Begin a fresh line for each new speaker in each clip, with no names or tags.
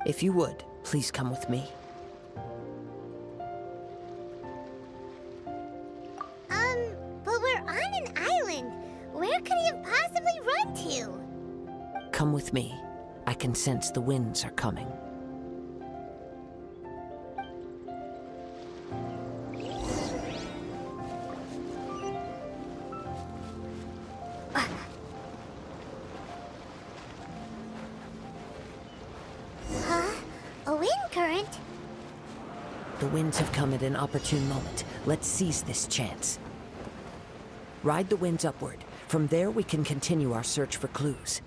If you would, please come with me.
But we're on an island. Where could he have possibly run to?
Come with me. I can sense the winds are coming.
A wind current?
The winds have come at an opportune moment. Let's seize this chance. Ride the winds upward. From there, we can continue our search for clues.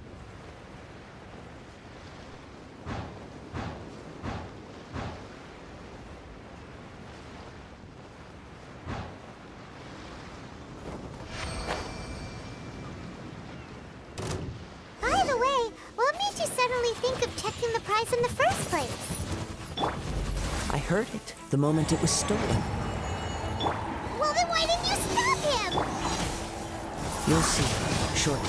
By the way, what made you suddenly think of checking the prize in the first place?
I heard it the moment it was stolen.
Well, then why didn't you stop him?
You'll see shortly.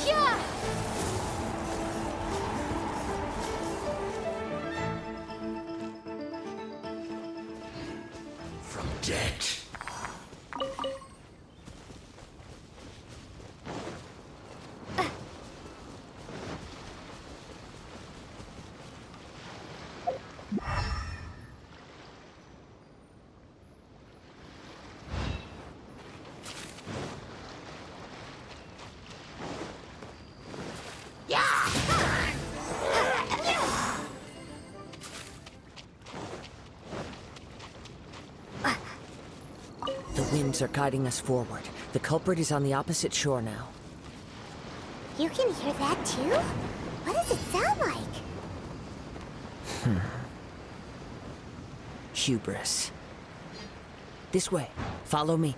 Yeah!
From dead.
The winds are guiding us forward. The culprit is on the opposite shore now.
You can hear that too? What does it sound like?
Hubris. This way. Follow me.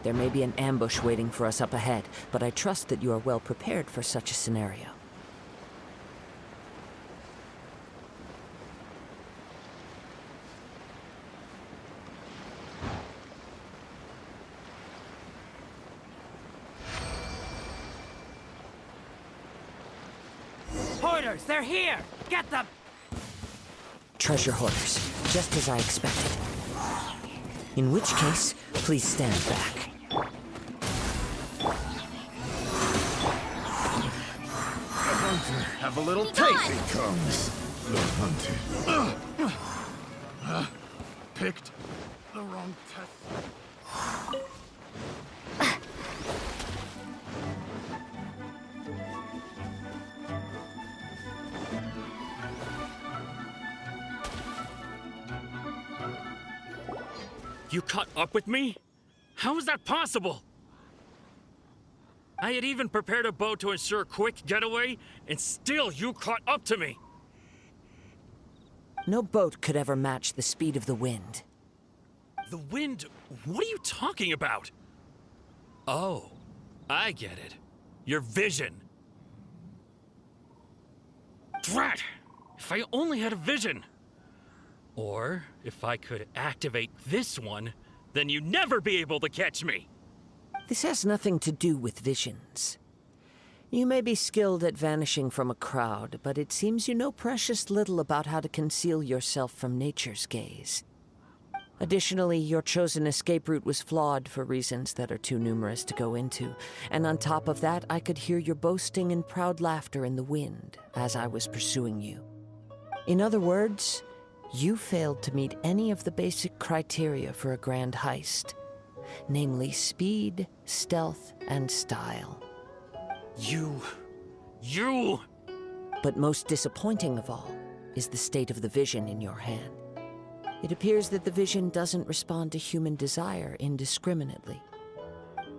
There may be an ambush waiting for us up ahead, but I trust that you are well prepared for such a scenario.
Hoarders, they're here! Get them!
Treasure hoarders, just as I expected. In which case, please stand back.
The hunter have a little taste. Here comes the hunted. Picked the wrong test.
You caught up with me? How is that possible? I had even prepared a boat to ensure a quick getaway, and still you caught up to me!
No boat could ever match the speed of the wind.
The wind? What are you talking about? Oh, I get it. Your vision. Drat! If I only had a vision! Or, if I could activate this one, then you'd never be able to catch me!
This has nothing to do with visions. You may be skilled at vanishing from a crowd, but it seems you know precious little about how to conceal yourself from nature's gaze. Additionally, your chosen escape route was flawed for reasons that are too numerous to go into, and on top of that, I could hear your boasting and proud laughter in the wind as I was pursuing you. In other words, you failed to meet any of the basic criteria for a grand heist, namely speed, stealth, and style.
You...
But most disappointing of all is the state of the vision in your hand. It appears that the vision doesn't respond to human desire indiscriminately.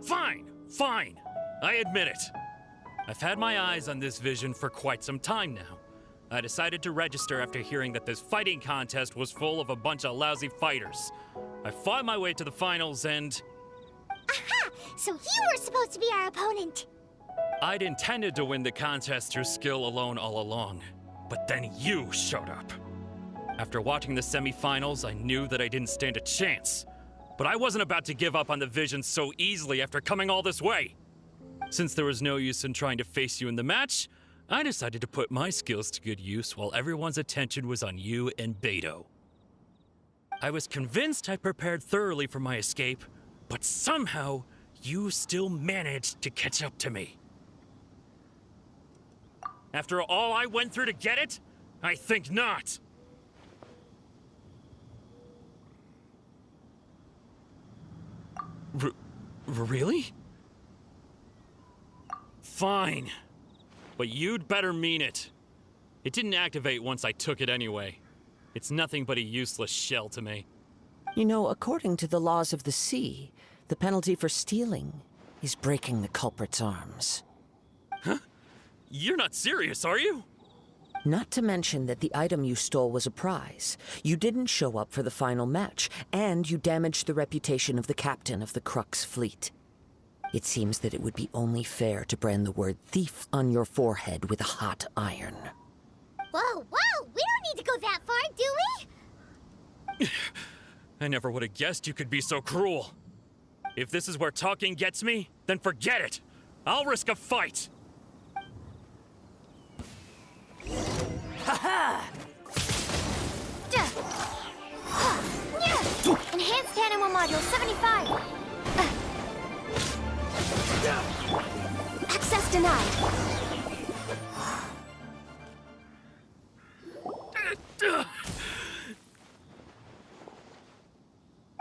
Fine, fine. I admit it. I've had my eyes on this vision for quite some time now. I decided to register after hearing that this fighting contest was full of a bunch of lousy fighters. I fought my way to the finals and...
Aha! So you were supposed to be our opponent!
I'd intended to win the contest through skill alone all along, but then you showed up. After watching the semifinals, I knew that I didn't stand a chance. But I wasn't about to give up on the vision so easily after coming all this way. Since there was no use in trying to face you in the match, I decided to put my skills to good use while everyone's attention was on you and Beto. I was convinced I prepared thoroughly for my escape, but somehow you still managed to catch up to me. After all I went through to get it? I think not. Really? Fine. But you'd better mean it. It didn't activate once I took it anyway. It's nothing but a useless shell to me.
You know, according to the laws of the sea, the penalty for stealing is breaking the culprit's arms.
Huh? You're not serious, are you?
Not to mention that the item you stole was a prize. You didn't show up for the final match, and you damaged the reputation of the captain of the Crux fleet. It seems that it would be only fair to brand the word thief on your forehead with a hot iron.
Whoa, whoa! We don't need to go that far, do we?
I never would have guessed you could be so cruel. If this is where talking gets me, then forget it. I'll risk a fight.
Enhanced Animal Module 75. Access denied.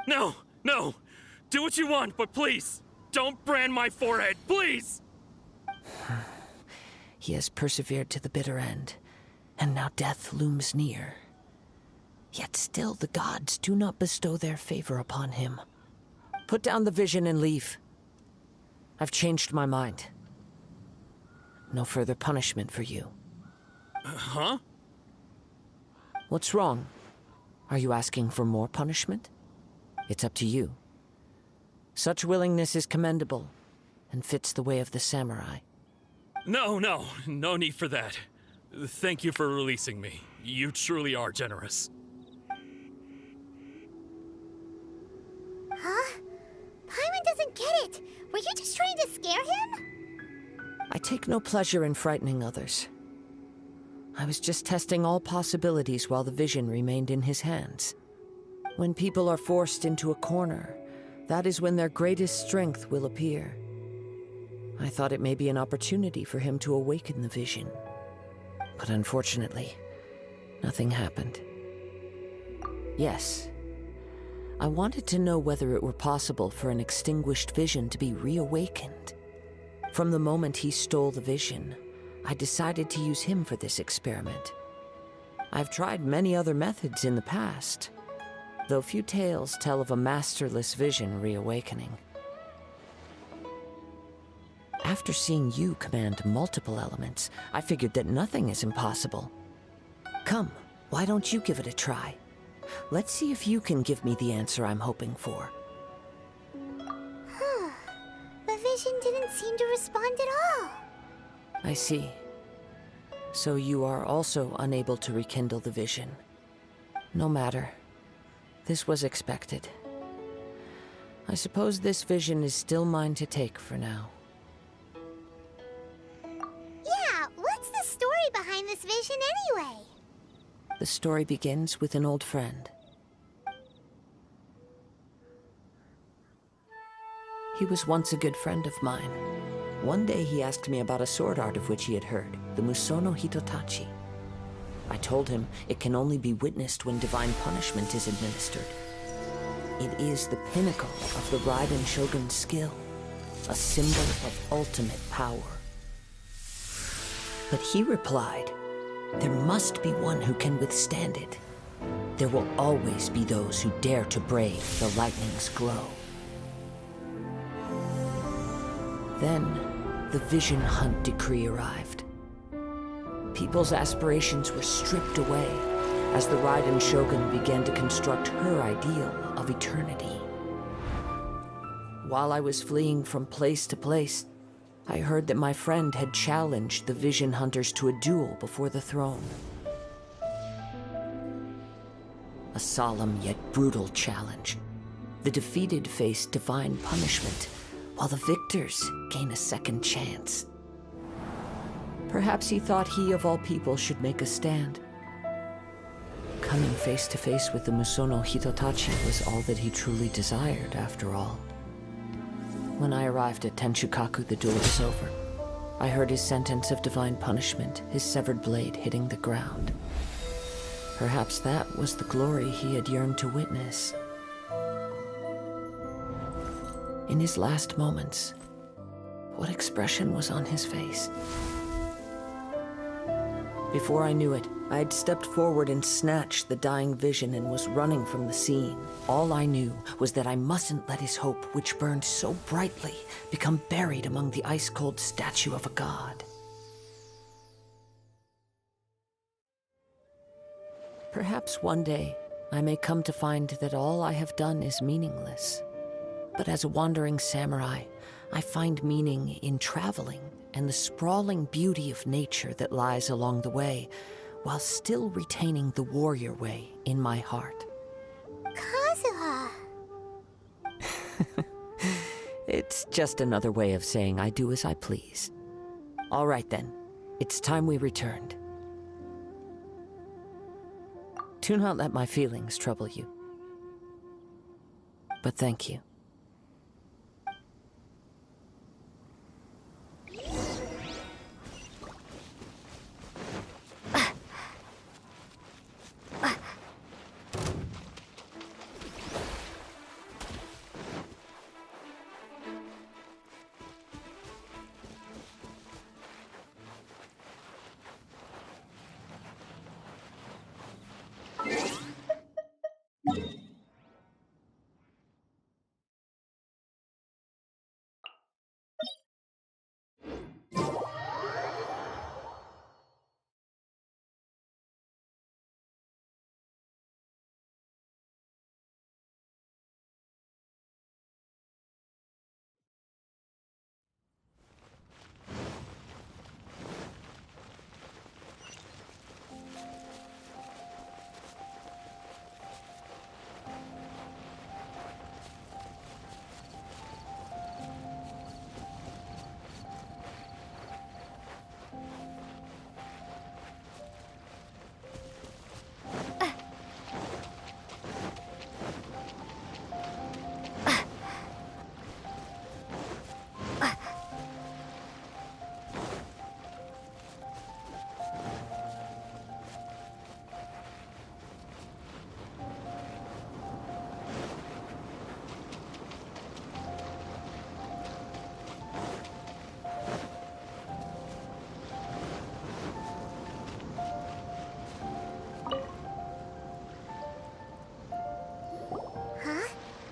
No, no. Do what you want, but please, don't brand my forehead, please!
He has persevered to the bitter end, and now death looms near. Yet still the gods do not bestow their favor upon him. Put down the vision and leave. I've changed my mind. No further punishment for you.
Huh?
What's wrong? Are you asking for more punishment? It's up to you. Such willingness is commendable, and fits the way of the samurai.
No need for that. Thank you for releasing me. You truly are generous.
Huh? Paimon doesn't get it. Were you just trying to scare him?
I take no pleasure in frightening others. I was just testing all possibilities while the vision remained in his hands. When people are forced into a corner, that is when their greatest strength will appear. I thought it may be an opportunity for him to awaken the vision. But unfortunately, nothing happened. Yes, I wanted to know whether it were possible for an extinguished vision to be reawakened. From the moment he stole the vision, I decided to use him for this experiment. I've tried many other methods in the past, though few tales tell of a masterless vision reawakening. After seeing you command multiple elements, I figured that nothing is impossible. Come, why don't you give it a try? Let's see if you can give me the answer I'm hoping for.
The vision didn't seem to respond at all.
I see. So you are also unable to rekindle the vision. No matter. This was expected. I suppose this vision is still mine to take for now.
Yeah, what's the story behind this vision anyway?
The story begins with an old friend. He was once a good friend of mine. One day he asked me about a sword art of which he had heard, the Musono Hitotachi. I told him it can only be witnessed when divine punishment is administered. It is the pinnacle of the Raiden Shogun's skill, a symbol of ultimate power. But he replied, there must be one who can withstand it. There will always be those who dare to brave the lightning's glow. Then, the Vision Hunt decree arrived. People's aspirations were stripped away as the Raiden Shogun began to construct her ideal of eternity. While I was fleeing from place to place, I heard that my friend had challenged the Vision Hunters to a duel before the throne. A solemn yet brutal challenge. The defeated face divine punishment, while the victors gain a second chance. Perhaps he thought he of all people should make a stand. Coming face to face with the Musono Hitotachi was all that he truly desired, after all. When I arrived at Tenshukaku, the duel was over. I heard his sentence of divine punishment, his severed blade hitting the ground. Perhaps that was the glory he had yearned to witness. In his last moments, what expression was on his face? Before I knew it, I had stepped forward and snatched the dying vision and was running from the scene. All I knew was that I mustn't let his hope, which burned so brightly, become buried among the ice-cold statue of a god. Perhaps one day, I may come to find that all I have done is meaningless. But as a wandering samurai, I find meaning in traveling and the sprawling beauty of nature that lies along the way, while still retaining the warrior way in my heart.
Kazuha!
It's just another way of saying I do as I please. All right then, it's time we returned. Do not let my feelings trouble you. But thank you.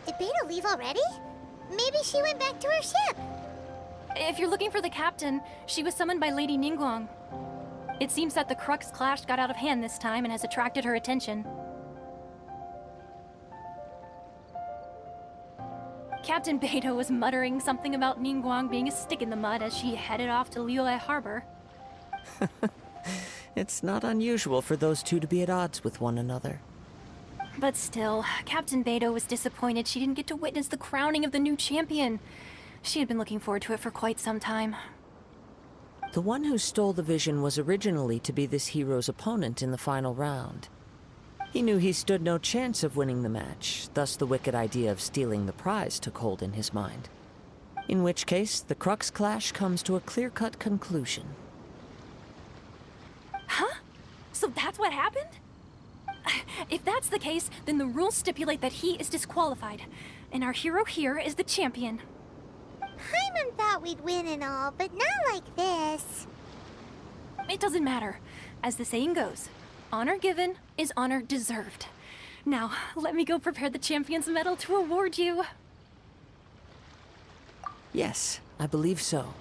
Did Beta leave already? Maybe she went back to her ship.
If you're looking for the captain, she was summoned by Lady Ningguang. It seems that the Crux clash got out of hand this time and has attracted her attention. Captain Beidou was muttering something about Ningguang being a stick in the mud as she headed off to Liyue Harbor.
It's not unusual for those two to be at odds with one another.
But still, Captain Beidou was disappointed she didn't get to witness the crowning of the new champion. She had been looking forward to it for quite some time.
The one who stole the vision was originally to be this hero's opponent in the final round. He knew he stood no chance of winning the match, thus the wicked idea of stealing the prize took hold in his mind. In which case, the Crux clash comes to a clear-cut conclusion.
Huh? So that's what happened? If that's the case, then the rules stipulate that he is disqualified, and our hero here is the champion.
Paimon thought we'd win and all, but not like this.
It doesn't matter. As the saying goes, honor given is honor deserved. Now, let me go prepare the champion's medal to award you.
Yes, I believe so.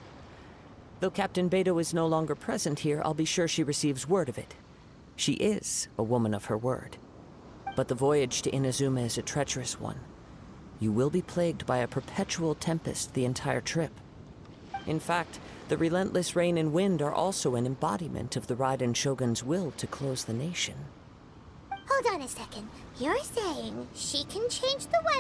Though Captain Beidou is no longer present here, I'll be sure she receives word of it. She is a woman of her word. But the voyage to Inazuma is a treacherous one. You will be plagued by a perpetual tempest the entire trip. In fact, the relentless rain and wind are also an embodiment of the Raiden Shogun's will to close the nation.
Hold on a second. You're saying she can change the weather